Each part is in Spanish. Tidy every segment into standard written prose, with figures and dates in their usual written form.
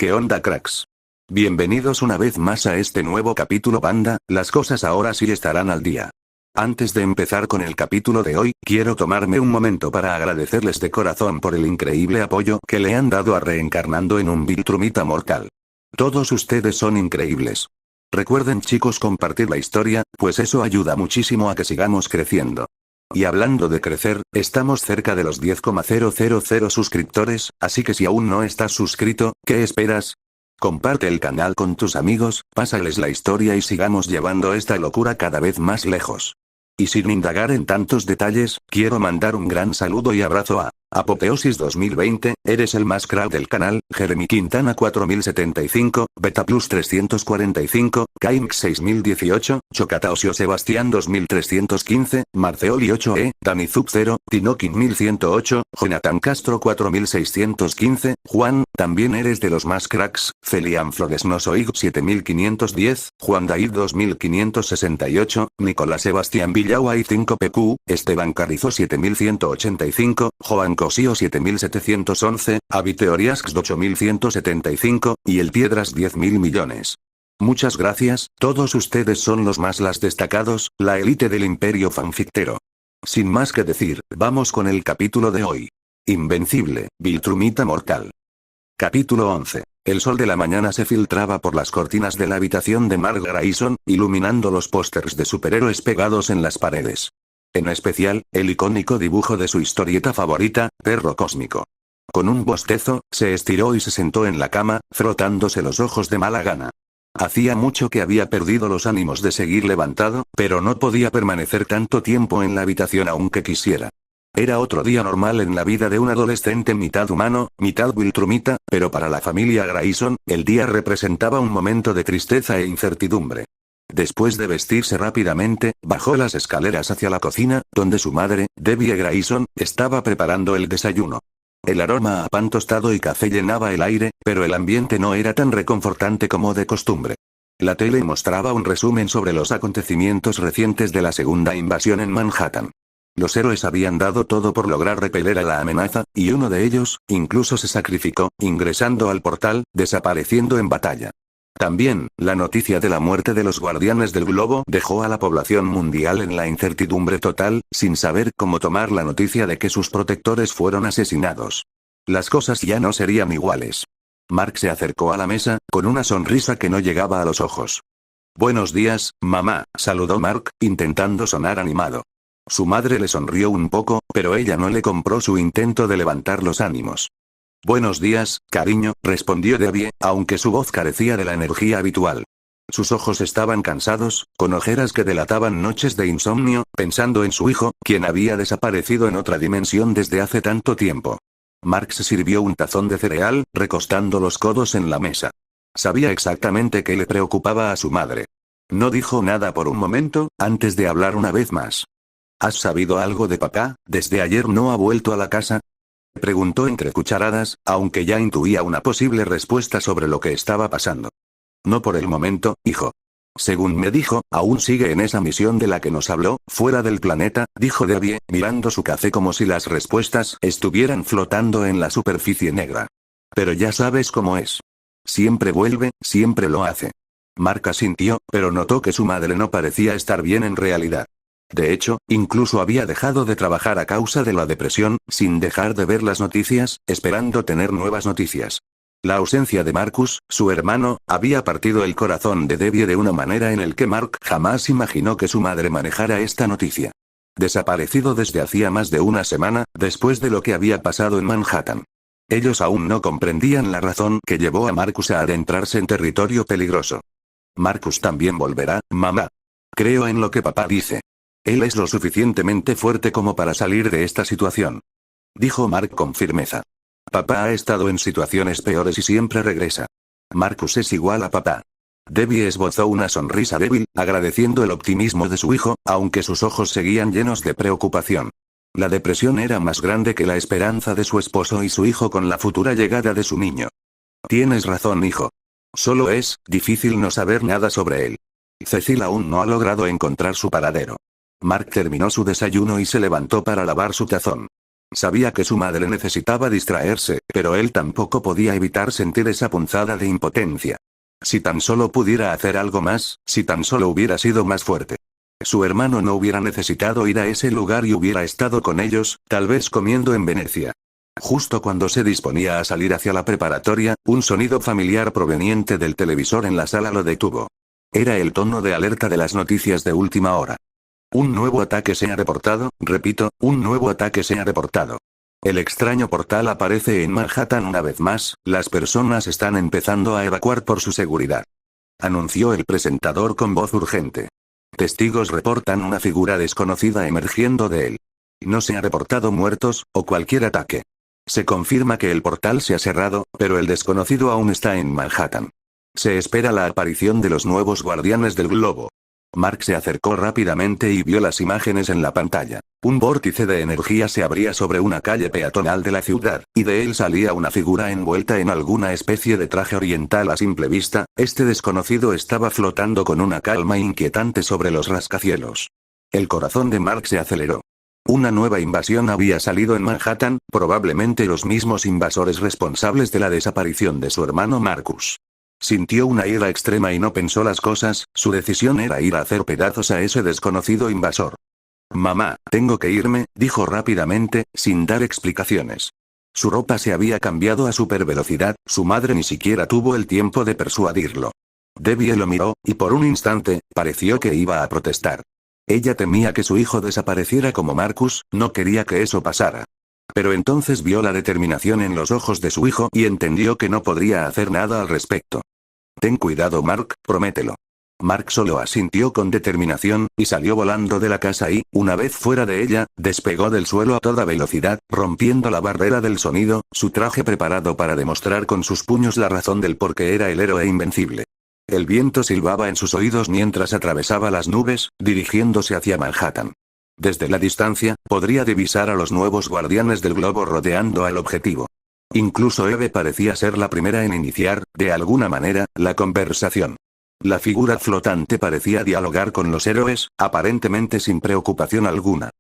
¿Qué onda, cracks? Bienvenidos una vez más a este nuevo capítulo, banda. Las cosas ahora sí estarán al día. Antes de empezar con el capítulo de hoy, quiero tomarme un momento para agradecerles de corazón por el increíble apoyo que le han dado a Reencarnando en un Viltrumita Mortal. Todos ustedes son increíbles. Recuerden, chicos, compartir la historia, pues eso ayuda muchísimo a que sigamos creciendo. Y hablando de crecer, estamos cerca de los 10,000 suscriptores, así que si aún no estás suscrito, ¿qué esperas? Comparte el canal con tus amigos, pásales la historia y sigamos llevando esta locura cada vez más lejos. Y sin indagar en tantos detalles, quiero mandar un gran saludo y abrazo a Apoteosis 2020, eres el más crack del canal, Jeremy Quintana 4075, Betaplus 345, Kaimx 6018, Chocataosio Sebastián 2315, Marceoli 8E, Danizub 0, Tinokin 1108, Jonathan Castro 4615, Juan, también eres de los más cracks, Celian Flores Nosoig 7510, Juan Daid 2568, Nicolás Sebastián Villauay 5PQ, Esteban Carrizo 7185, Joan Cosío 7711, Aviteoriasx 8175, y el Piedras 10.000 millones. Muchas gracias, todos ustedes son los más destacados, la élite del imperio fanfictero. Sin más que decir, vamos con el capítulo de hoy. Invencible, Viltrumita Mortal. Capítulo 11. El sol de la mañana se filtraba por las cortinas de la habitación de Mark Grayson, iluminando los pósters de superhéroes pegados en las paredes. En especial, el icónico dibujo de su historieta favorita, Perro Cósmico. Con un bostezo, se estiró y se sentó en la cama, frotándose los ojos de mala gana. Hacía mucho que había perdido los ánimos de seguir levantado, pero no podía permanecer tanto tiempo en la habitación aunque quisiera. Era otro día normal en la vida de un adolescente mitad humano, mitad Viltrumita, pero para la familia Grayson, el día representaba un momento de tristeza e incertidumbre. Después de vestirse rápidamente, bajó las escaleras hacia la cocina, donde su madre, Debbie Grayson, estaba preparando el desayuno. El aroma a pan tostado y café llenaba el aire, pero el ambiente no era tan reconfortante como de costumbre. La tele mostraba un resumen sobre los acontecimientos recientes de la segunda invasión en Manhattan. Los héroes habían dado todo por lograr repeler a la amenaza, y uno de ellos, incluso se sacrificó, ingresando al portal, desapareciendo en batalla. También, la noticia de la muerte de los guardianes del globo dejó a la población mundial en la incertidumbre total, sin saber cómo tomar la noticia de que sus protectores fueron asesinados. Las cosas ya no serían iguales. Mark se acercó a la mesa, con una sonrisa que no llegaba a los ojos. «Buenos días, mamá», saludó Mark, intentando sonar animado. Su madre le sonrió un poco, pero ella no le compró su intento de levantar los ánimos. «Buenos días, cariño», respondió Debbie, aunque su voz carecía de la energía habitual. Sus ojos estaban cansados, con ojeras que delataban noches de insomnio, pensando en su hijo, quien había desaparecido en otra dimensión desde hace tanto tiempo. Mark se sirvió un tazón de cereal, recostando los codos en la mesa. Sabía exactamente qué le preocupaba a su madre. No dijo nada por un momento, antes de hablar una vez más. ¿Has sabido algo de papá? ¿Desde ayer no ha vuelto a la casa?, preguntó entre cucharadas, aunque ya intuía una posible respuesta sobre lo que estaba pasando. No por el momento, hijo. Según me dijo, aún sigue en esa misión de la que nos habló, fuera del planeta, dijo Debbie, mirando su café como si las respuestas estuvieran flotando en la superficie negra. Pero ya sabes cómo es. Siempre vuelve, siempre lo hace. Mark asintió, pero notó que su madre no parecía estar bien en realidad. De hecho, incluso había dejado de trabajar a causa de la depresión, sin dejar de ver las noticias, esperando tener nuevas noticias. La ausencia de Marcus, su hermano, había partido el corazón de Debbie de una manera en el que Mark jamás imaginó que su madre manejara esta noticia. Desaparecido desde hacía más de una semana, después de lo que había pasado en Manhattan. Ellos aún no comprendían la razón que llevó a Marcus a adentrarse en territorio peligroso. «Marcus también volverá, mamá. Creo en lo que papá dice. Él es lo suficientemente fuerte como para salir de esta situación», dijo Mark con firmeza. «Papá ha estado en situaciones peores y siempre regresa. Marcus es igual a papá». Debbie esbozó una sonrisa débil, agradeciendo el optimismo de su hijo, aunque sus ojos seguían llenos de preocupación. La depresión era más grande que la esperanza de su esposo y su hijo con la futura llegada de su niño. «Tienes razón, hijo. Solo es difícil no saber nada sobre él. Cecil aún no ha logrado encontrar su paradero». Mark terminó su desayuno y se levantó para lavar su tazón. Sabía que su madre necesitaba distraerse, pero él tampoco podía evitar sentir esa punzada de impotencia. Si tan solo pudiera hacer algo más, si tan solo hubiera sido más fuerte. Su hermano no hubiera necesitado ir a ese lugar y hubiera estado con ellos, tal vez comiendo en Venecia. Justo cuando se disponía a salir hacia la preparatoria, un sonido familiar proveniente del televisor en la sala lo detuvo. Era el tono de alerta de las noticias de última hora. Un nuevo ataque se ha reportado, repito, un nuevo ataque se ha reportado. El extraño portal aparece en Manhattan una vez más, las personas están empezando a evacuar por su seguridad. Anunció el presentador con voz urgente. Testigos reportan una figura desconocida emergiendo de él. No se ha reportado muertos, o cualquier ataque. Se confirma que el portal se ha cerrado, pero el desconocido aún está en Manhattan. Se espera la aparición de los nuevos guardianes del globo. Mark se acercó rápidamente y vio las imágenes en la pantalla. Un vórtice de energía se abría sobre una calle peatonal de la ciudad, y de él salía una figura envuelta en alguna especie de traje oriental a simple vista. Este desconocido estaba flotando con una calma inquietante sobre los rascacielos. El corazón de Mark se aceleró. Una nueva invasión había salido en Manhattan, probablemente los mismos invasores responsables de la desaparición de su hermano Marcus. Sintió una ira extrema y no pensó las cosas, su decisión era ir a hacer pedazos a ese desconocido invasor. Mamá, tengo que irme, dijo rápidamente, sin dar explicaciones. Su ropa se había cambiado a supervelocidad, su madre ni siquiera tuvo el tiempo de persuadirlo. Debbie lo miró, y por un instante, pareció que iba a protestar. Ella temía que su hijo desapareciera como Marcus, no quería que eso pasara. Pero entonces vio la determinación en los ojos de su hijo y entendió que no podría hacer nada al respecto. Ten cuidado, Mark, promételo. Mark solo asintió con determinación, y salió volando de la casa y, una vez fuera de ella, despegó del suelo a toda velocidad, rompiendo la barrera del sonido, su traje preparado para demostrar con sus puños la razón del por qué era el héroe invencible. El viento silbaba en sus oídos mientras atravesaba las nubes, dirigiéndose hacia Manhattan. Desde la distancia, podría divisar a los nuevos guardianes del globo rodeando al objetivo. Incluso Eve parecía ser la primera en iniciar, de alguna manera, la conversación. La figura flotante parecía dialogar con los héroes, aparentemente sin preocupación alguna.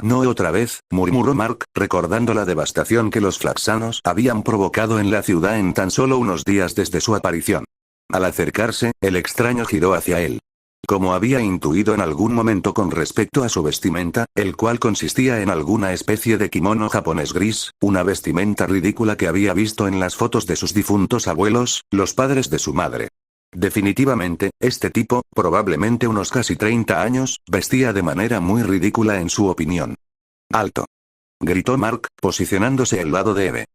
No otra vez, murmuró Mark, recordando la devastación que los flaxanos habían provocado en la ciudad en tan solo unos días desde su aparición. Al acercarse, el extraño giró hacia él. Como había intuido en algún momento con respecto a su vestimenta, el cual consistía en alguna especie de kimono japonés gris, una vestimenta ridícula que había visto en las fotos de sus difuntos abuelos, los padres de su madre. Definitivamente, este tipo, probablemente unos casi 30 años, vestía de manera muy ridícula en su opinión. ¡Alto!, gritó Mark, posicionándose al lado de Eve.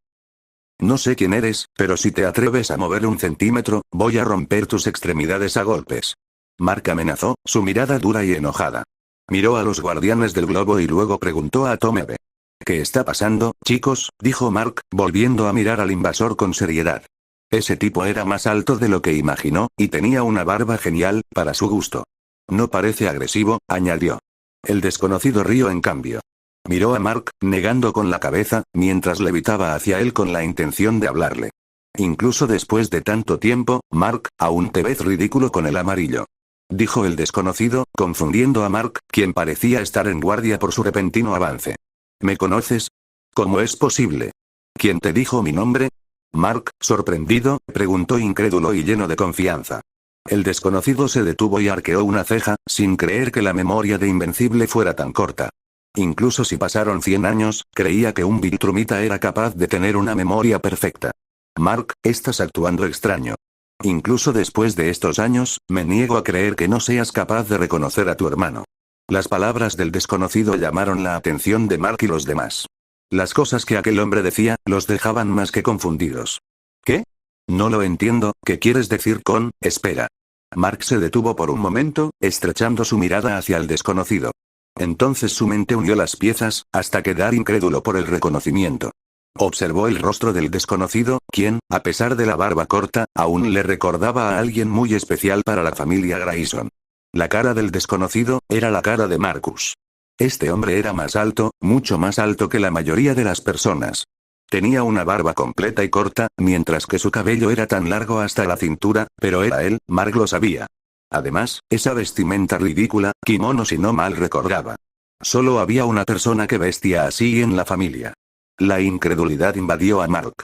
No sé quién eres, pero si te atreves a mover un centímetro, voy a romper tus extremidades a golpes. Mark amenazó, su mirada dura y enojada. Miró a los guardianes del globo y luego preguntó a Tom Eve. ¿Qué está pasando, chicos?, dijo Mark, volviendo a mirar al invasor con seriedad. Ese tipo era más alto de lo que imaginó, y tenía una barba genial, para su gusto. No parece agresivo, añadió. El desconocido rió en cambio. Miró a Mark, negando con la cabeza, mientras levitaba hacia él con la intención de hablarle. Incluso después de tanto tiempo, Mark, aún te ves ridículo con el amarillo. Dijo el desconocido, confundiendo a Mark, quien parecía estar en guardia por su repentino avance. ¿Me conoces? ¿Cómo es posible? ¿Quién te dijo mi nombre? Mark, sorprendido, preguntó incrédulo y lleno de confianza. El desconocido se detuvo y arqueó una ceja, sin creer que la memoria de Invencible fuera tan corta. Incluso si pasaron 100 años, creía que un Viltrumita era capaz de tener una memoria perfecta. Mark, estás actuando extraño. Incluso después de estos años, me niego a creer que no seas capaz de reconocer a tu hermano. Las palabras del desconocido llamaron la atención de Mark y los demás. Las cosas que aquel hombre decía, los dejaban más que confundidos. ¿Qué? No lo entiendo, ¿qué quieres decir con, espera? Mark se detuvo por un momento, estrechando su mirada hacia el desconocido. Entonces su mente unió las piezas, hasta quedar incrédulo por el reconocimiento. Observó el rostro del desconocido, quien, a pesar de la barba corta, aún le recordaba a alguien muy especial para la familia Grayson. La cara del desconocido, era la cara de Marcus. Este hombre era más alto, mucho más alto que la mayoría de las personas. Tenía una barba completa y corta, mientras que su cabello era tan largo hasta la cintura, pero era él, Mark lo sabía. Además, esa vestimenta ridícula, kimono si no mal recordaba. Solo había una persona que vestía así en la familia. La incredulidad invadió a Mark.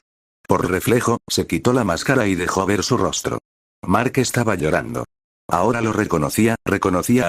Por reflejo, se quitó la máscara y dejó ver su rostro. Mark estaba llorando. Ahora lo reconocía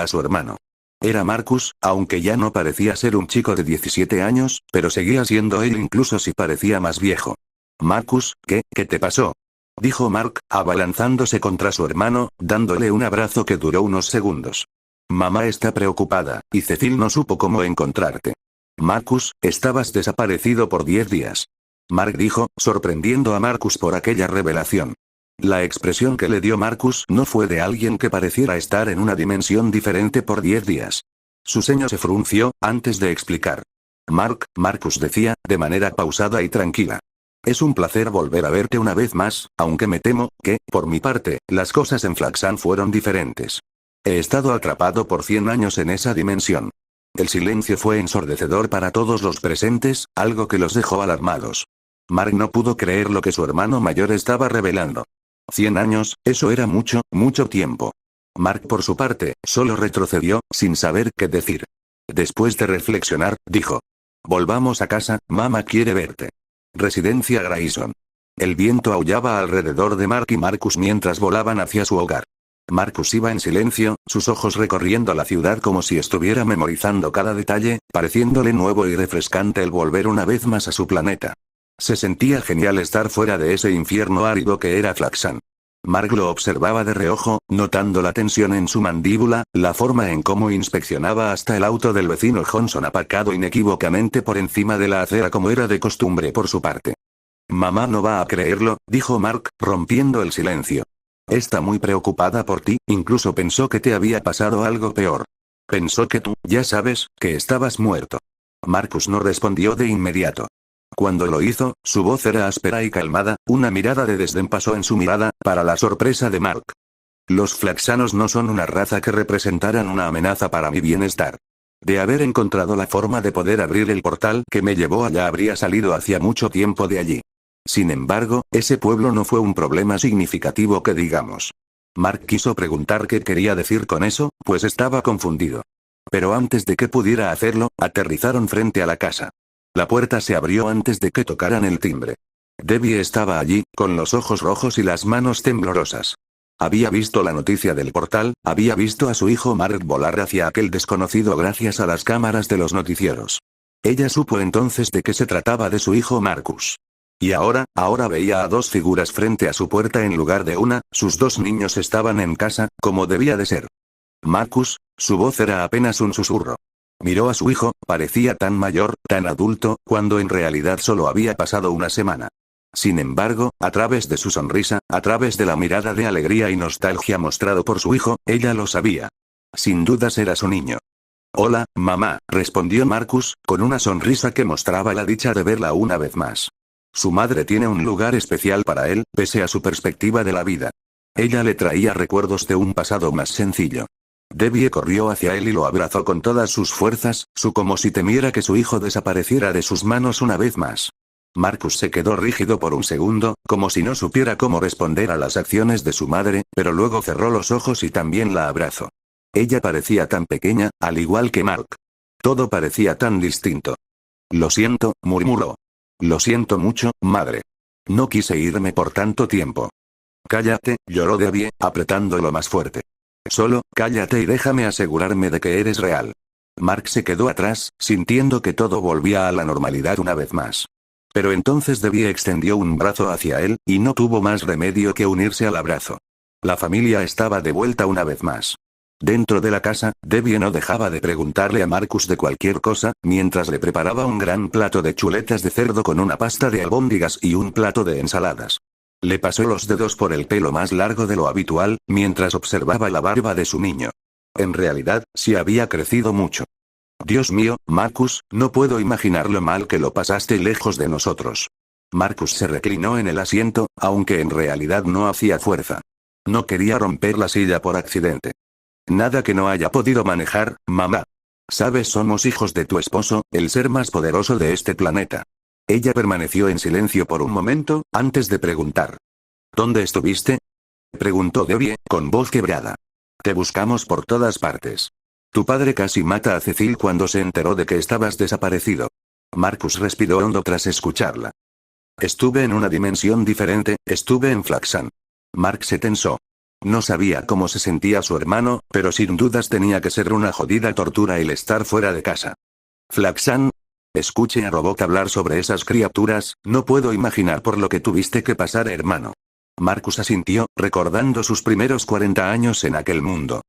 a su hermano. Era Marcus, aunque ya no parecía ser un chico de 17 años, pero seguía siendo él incluso si parecía más viejo. Marcus, ¿qué te pasó? Dijo Mark, abalanzándose contra su hermano, dándole un abrazo que duró unos segundos. Mamá está preocupada, y Cecil no supo cómo encontrarte. Marcus, estabas desaparecido por 10 días. Mark dijo, sorprendiendo a Marcus por aquella revelación. La expresión que le dio Marcus no fue de alguien que pareciera estar en una dimensión diferente por 10 días. Su ceño se frunció, antes de explicar. Marcus decía, de manera pausada y tranquila. Es un placer volver a verte una vez más, aunque me temo que, por mi parte, las cosas en Flaxan fueron diferentes. He estado atrapado por 100 años en esa dimensión. El silencio fue ensordecedor para todos los presentes, algo que los dejó alarmados. Mark no pudo creer lo que su hermano mayor estaba revelando. 100 años, eso era mucho, mucho tiempo. Mark por su parte, solo retrocedió, sin saber qué decir. Después de reflexionar, dijo. Volvamos a casa, mamá quiere verte. Residencia Grayson. El viento aullaba alrededor de Mark y Marcus mientras volaban hacia su hogar. Marcus iba en silencio, sus ojos recorriendo la ciudad como si estuviera memorizando cada detalle, pareciéndole nuevo y refrescante el volver una vez más a su planeta. Se sentía genial estar fuera de ese infierno árido que era Flaxan. Mark lo observaba de reojo, notando la tensión en su mandíbula, la forma en cómo inspeccionaba hasta el auto del vecino Johnson aparcado inequívocamente por encima de la acera como era de costumbre por su parte. Mamá no va a creerlo, dijo Mark, rompiendo el silencio. Está muy preocupada por ti, incluso pensó que te había pasado algo peor. Pensó que tú, ya sabes, que estabas muerto. Marcus no respondió de inmediato. Cuando lo hizo, su voz era áspera y calmada, una mirada de desdén pasó en su mirada, para la sorpresa de Mark. Los flaxanos no son una raza que representaran una amenaza para mi bienestar. De haber encontrado la forma de poder abrir el portal que me llevó allá habría salido hacía mucho tiempo de allí. Sin embargo, ese pueblo no fue un problema significativo que digamos. Mark quiso preguntar qué quería decir con eso, pues estaba confundido. Pero antes de que pudiera hacerlo, aterrizaron frente a la casa. La puerta se abrió antes de que tocaran el timbre. Debbie estaba allí, con los ojos rojos y las manos temblorosas. Había visto la noticia del portal, había visto a su hijo Mark volar hacia aquel desconocido gracias a las cámaras de los noticieros. Ella supo entonces de que se trataba de su hijo Marcus. Y ahora veía a dos figuras frente a su puerta en lugar de una, sus dos niños estaban en casa, como debía de ser. Marcus, su voz era apenas un susurro. Miró a su hijo, parecía tan mayor, tan adulto, cuando en realidad solo había pasado una semana. Sin embargo, a través de su sonrisa, a través de la mirada de alegría y nostalgia mostrado por su hijo, ella lo sabía. Sin dudas era su niño. Hola, mamá, respondió Marcus, con una sonrisa que mostraba la dicha de verla una vez más. Su madre tiene un lugar especial para él, pese a su perspectiva de la vida. Ella le traía recuerdos de un pasado más sencillo. Debbie corrió hacia él y lo abrazó con todas sus fuerzas, como si temiera que su hijo desapareciera de sus manos una vez más. Marcus se quedó rígido por un segundo, como si no supiera cómo responder a las acciones de su madre, pero luego cerró los ojos y también la abrazó. Ella parecía tan pequeña, al igual que Mark. Todo parecía tan distinto. Lo siento, murmuró. Lo siento mucho, madre. No quise irme por tanto tiempo. Cállate, lloró Debbie, apretándolo más fuerte. Solo, cállate y déjame asegurarme de que eres real. Mark se quedó atrás, sintiendo que todo volvía a la normalidad una vez más. Pero entonces Debbie extendió un brazo hacia él, y no tuvo más remedio que unirse al abrazo. La familia estaba de vuelta una vez más. Dentro de la casa, Debbie no dejaba de preguntarle a Marcus de cualquier cosa, mientras le preparaba un gran plato de chuletas de cerdo con una pasta de albóndigas y un plato de ensaladas. Le pasó los dedos por el pelo más largo de lo habitual, mientras observaba la barba de su niño. En realidad, sí había crecido mucho. Dios mío, Marcus, no puedo imaginar lo mal que lo pasaste lejos de nosotros. Marcus se reclinó en el asiento, aunque en realidad no hacía fuerza. No quería romper la silla por accidente. Nada que no haya podido manejar, mamá. Sabes, somos hijos de tu esposo, el ser más poderoso de este planeta. Ella permaneció en silencio por un momento, antes de preguntar. ¿Dónde estuviste? Preguntó Debbie, con voz quebrada. Te buscamos por todas partes. Tu padre casi mata a Cecil cuando se enteró de que estabas desaparecido. Marcus respiró hondo tras escucharla. Estuve en una dimensión diferente, estuve en Flaxan. Mark se tensó. No sabía cómo se sentía su hermano, pero sin dudas tenía que ser una jodida tortura el estar fuera de casa. Flaxan. Escuche a Robot hablar sobre esas criaturas, no puedo imaginar por lo que tuviste que pasar, hermano. Marcus asintió, recordando sus primeros 40 años en aquel mundo.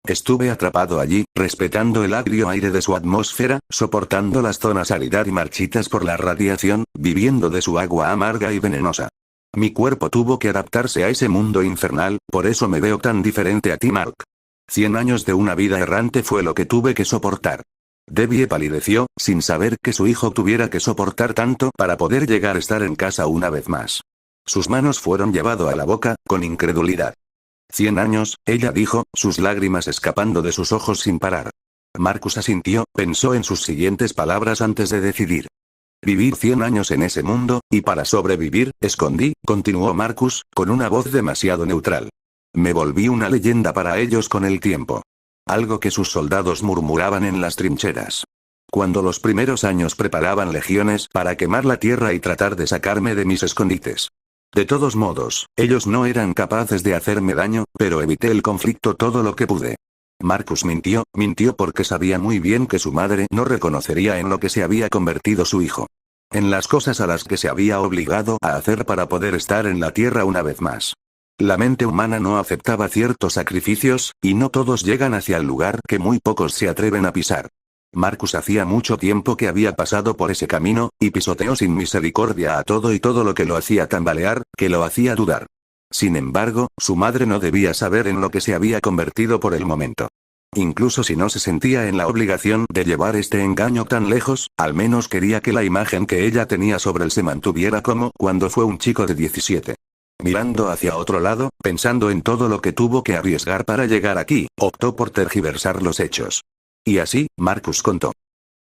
Estuve atrapado allí, respetando el agrio aire de su atmósfera, soportando las zonas áridas y marchitas por la radiación, viviendo de su agua amarga y venenosa. Mi cuerpo tuvo que adaptarse a ese mundo infernal, por eso me veo tan diferente a ti, Mark. 100 años de una vida errante fue lo que tuve que soportar. Debbie palideció, sin saber que su hijo tuviera que soportar tanto para poder llegar a estar en casa una vez más. Sus manos fueron llevadas a la boca, con incredulidad. 100 años, ella dijo, sus lágrimas escapando de sus ojos sin parar. Marcus asintió, pensó en sus siguientes palabras antes de decidir. Vivir 100 años en ese mundo, y para sobrevivir, escondí, continuó Marcus, con una voz demasiado neutral. Me volví una leyenda para ellos con el tiempo. Algo que sus soldados murmuraban en las trincheras. Cuando los primeros años preparaban legiones para quemar la tierra y tratar de sacarme de mis escondites. De todos modos, ellos no eran capaces de hacerme daño, pero evité el conflicto todo lo que pude. Marcus mintió porque sabía muy bien que su madre no reconocería en lo que se había convertido su hijo. En las cosas a las que se había obligado a hacer para poder estar en la tierra una vez más. La mente humana no aceptaba ciertos sacrificios, y no todos llegan hacia el lugar que muy pocos se atreven a pisar. Marcus hacía mucho tiempo que había pasado por ese camino, y pisoteó sin misericordia a todo y todo lo que lo hacía tambalear, que lo hacía dudar. Sin embargo, su madre no debía saber en lo que se había convertido por el momento. Incluso si no se sentía en la obligación de llevar este engaño tan lejos, al menos quería que la imagen que ella tenía sobre él se mantuviera como cuando fue un chico de 17. Mirando hacia otro lado, pensando en todo lo que tuvo que arriesgar para llegar aquí, optó por tergiversar los hechos. Y así, Marcus contó.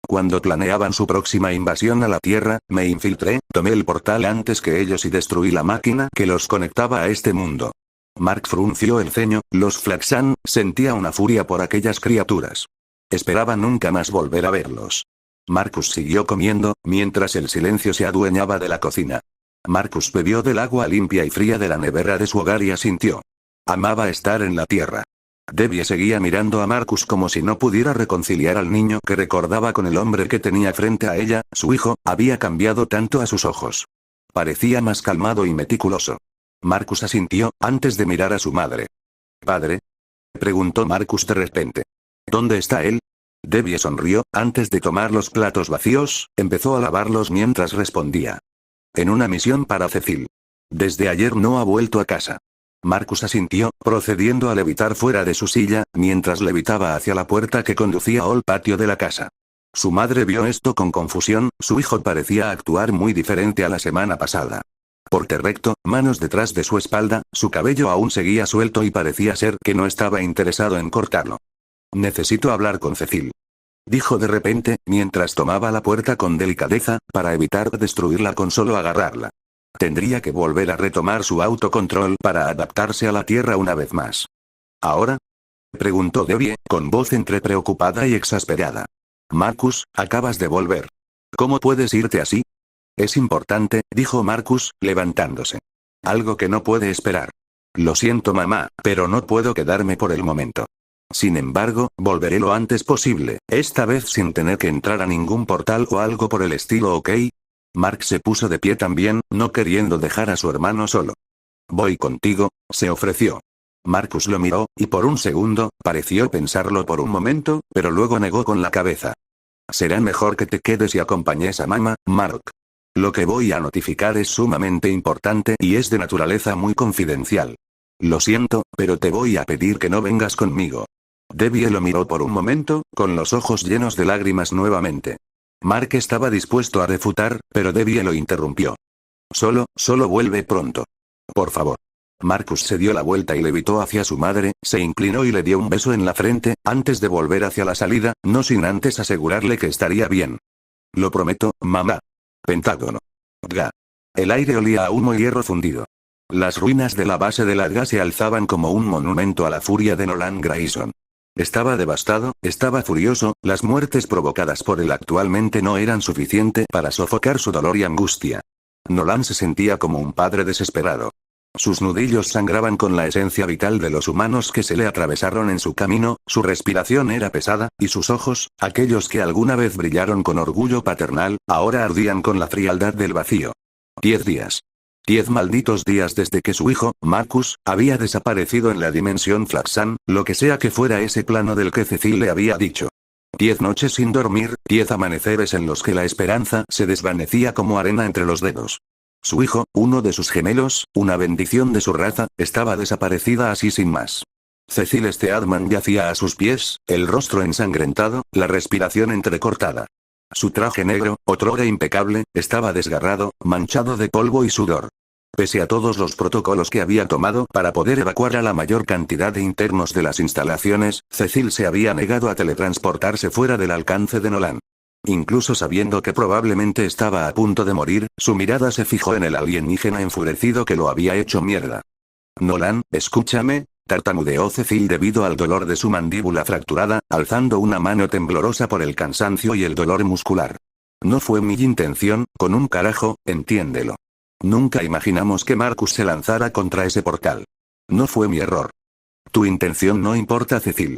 Cuando planeaban su próxima invasión a la Tierra, me infiltré, tomé el portal antes que ellos y destruí la máquina que los conectaba a este mundo. Mark frunció el ceño, los Flaxan, sentía una furia por aquellas criaturas. Esperaba nunca más volver a verlos. Marcus siguió comiendo, mientras el silencio se adueñaba de la cocina. Marcus bebió del agua limpia y fría de la nevera de su hogar y asintió. Amaba estar en la Tierra. Debbie seguía mirando a Marcus como si no pudiera reconciliar al niño que recordaba con el hombre que tenía frente a ella, su hijo, había cambiado tanto a sus ojos. Parecía más calmado y meticuloso. Marcus asintió, antes de mirar a su madre. ¿Padre? Preguntó Marcus de repente. ¿Dónde está él? Debbie sonrió, antes de tomar los platos vacíos, empezó a lavarlos mientras respondía. En una misión para Cecil. Desde ayer no ha vuelto a casa. Marcus asintió, procediendo a levitar fuera de su silla, mientras levitaba hacia la puerta que conducía al patio de la casa. Su madre vio esto con confusión, su hijo parecía actuar muy diferente a la semana pasada. Porte recto, manos detrás de su espalda, su cabello aún seguía suelto y parecía ser que no estaba interesado en cortarlo. Necesito hablar con Cecil. Dijo de repente, mientras tomaba la puerta con delicadeza, para evitar destruirla con solo agarrarla. Tendría que volver a retomar su autocontrol para adaptarse a la Tierra una vez más. ¿Ahora? Preguntó Debbie, con voz entre preocupada y exasperada. Marcus, acabas de volver. ¿Cómo puedes irte así? Es importante, dijo Marcus, levantándose. Algo que no puede esperar. Lo siento, mamá, pero no puedo quedarme por el momento. Sin embargo, volveré lo antes posible, esta vez sin tener que entrar a ningún portal o algo por el estilo, ¿ok? Mark se puso de pie también, no queriendo dejar a su hermano solo. Voy contigo, se ofreció. Marcus lo miró, y por un segundo, pareció pensarlo por un momento, pero luego negó con la cabeza. Será mejor que te quedes y acompañes a mamá, Mark. Lo que voy a notificar es sumamente importante y es de naturaleza muy confidencial. Lo siento, pero te voy a pedir que no vengas conmigo. Debbie lo miró por un momento, con los ojos llenos de lágrimas nuevamente. Mark estaba dispuesto a refutar, pero Debbie lo interrumpió. Solo vuelve pronto. Por favor. Marcus se dio la vuelta y levitó hacia su madre, se inclinó y le dio un beso en la frente, antes de volver hacia la salida, no sin antes asegurarle que estaría bien. Lo prometo, mamá. Pentágono. Ga. El aire olía a humo y hierro fundido. Las ruinas de la base de la Ga se alzaban como un monumento a la furia de Nolan Grayson. Estaba devastado, estaba furioso, las muertes provocadas por él actualmente no eran suficiente para sofocar su dolor y angustia. Nolan se sentía como un padre desesperado. Sus nudillos sangraban con la esencia vital de los humanos que se le atravesaron en su camino, su respiración era pesada, y sus ojos, aquellos que alguna vez brillaron con orgullo paternal, ahora ardían con la frialdad del vacío. 10 días. 10 malditos días desde que su hijo, Marcus, había desaparecido en la dimensión Flaxan, lo que sea que fuera ese plano del que Cecil le había dicho. 10 noches sin dormir, 10 amaneceres en los que la esperanza se desvanecía como arena entre los dedos. Su hijo, uno de sus gemelos, una bendición de su raza, estaba desaparecida así sin más. Cecil Steadman yacía a sus pies, el rostro ensangrentado, la respiración entrecortada. Su traje negro, otrora impecable, estaba desgarrado, manchado de polvo y sudor. Pese a todos los protocolos que había tomado para poder evacuar a la mayor cantidad de internos de las instalaciones, Cecil se había negado a teletransportarse fuera del alcance de Nolan. Incluso sabiendo que probablemente estaba a punto de morir, su mirada se fijó en el alienígena enfurecido que lo había hecho mierda. Nolan, escúchame, tartamudeó Cecil debido al dolor de su mandíbula fracturada, alzando una mano temblorosa por el cansancio y el dolor muscular. No fue mi intención, con un carajo, entiéndelo. Nunca imaginamos que Marcus se lanzara contra ese portal. No fue mi error. Tu intención no importa, Cecil.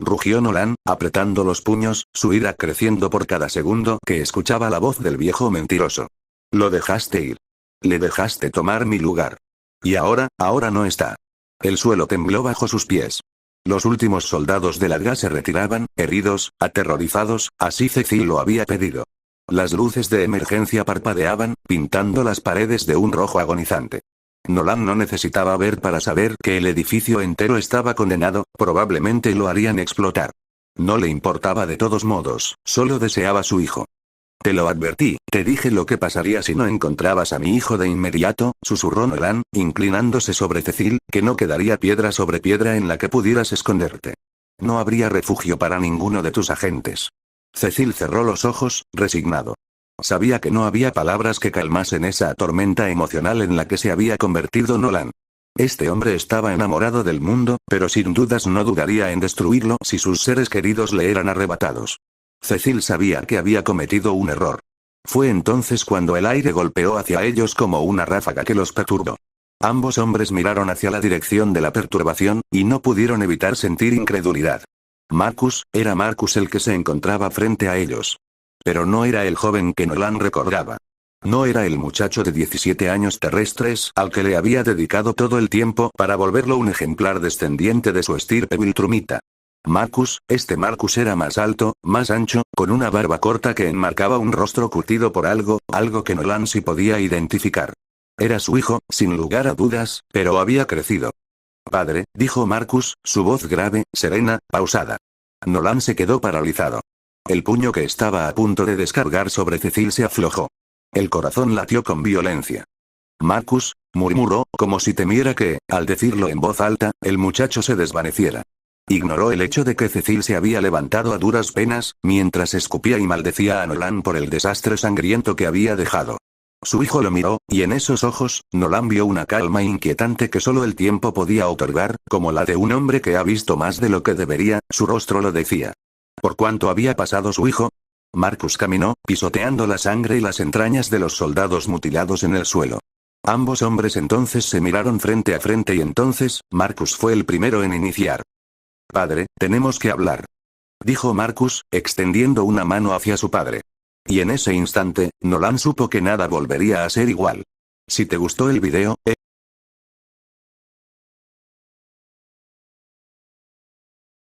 Rugió Nolan, apretando los puños, su ira creciendo por cada segundo que escuchaba la voz del viejo mentiroso. Lo dejaste ir. Le dejaste tomar mi lugar. Y ahora no está. El suelo tembló bajo sus pies. Los últimos soldados de Ladga se retiraban, heridos, aterrorizados, así Cecil lo había pedido. Las luces de emergencia parpadeaban, pintando las paredes de un rojo agonizante. Nolan no necesitaba ver para saber que el edificio entero estaba condenado, probablemente lo harían explotar. No le importaba de todos modos, solo deseaba su hijo. Te lo advertí, te dije lo que pasaría si no encontrabas a mi hijo de inmediato, susurró Nolan, inclinándose sobre Cecil, que no quedaría piedra sobre piedra en la que pudieras esconderte. No habría refugio para ninguno de tus agentes. Cecil cerró los ojos, resignado. Sabía que no había palabras que calmasen esa tormenta emocional en la que se había convertido Nolan. Este hombre estaba enamorado del mundo, pero sin dudas no dudaría en destruirlo si sus seres queridos le eran arrebatados. Cecil sabía que había cometido un error. Fue entonces cuando el aire golpeó hacia ellos como una ráfaga que los perturbó. Ambos hombres miraron hacia la dirección de la perturbación, y no pudieron evitar sentir incredulidad. Era Marcus el que se encontraba frente a ellos. Pero no era el joven que Nolan recordaba. No era el muchacho de 17 años terrestres al que le había dedicado todo el tiempo para volverlo un ejemplar descendiente de su estirpe viltrumita. Marcus era más alto, más ancho, con una barba corta que enmarcaba un rostro curtido por algo que Nolan sí podía identificar. Era su hijo, sin lugar a dudas, pero había crecido. Padre, dijo Marcus, su voz grave, serena, pausada. Nolan se quedó paralizado. El puño que estaba a punto de descargar sobre Cecil se aflojó. El corazón latió con violencia. Marcus, murmuró, como si temiera que, al decirlo en voz alta, el muchacho se desvaneciera. Ignoró el hecho de que Cecil se había levantado a duras penas, mientras escupía y maldecía a Nolan por el desastre sangriento que había dejado. Su hijo lo miró, y en esos ojos, Nolan vio una calma inquietante que solo el tiempo podía otorgar, como la de un hombre que ha visto más de lo que debería, su rostro lo decía. ¿Por cuánto había pasado su hijo? Marcus caminó, pisoteando la sangre y las entrañas de los soldados mutilados en el suelo. Ambos hombres entonces se miraron frente a frente y entonces, Marcus fue el primero en iniciar. Padre, tenemos que hablar. Dijo Marcus, extendiendo una mano hacia su padre. Y en ese instante, Nolan supo que nada volvería a ser igual. Si te gustó el video,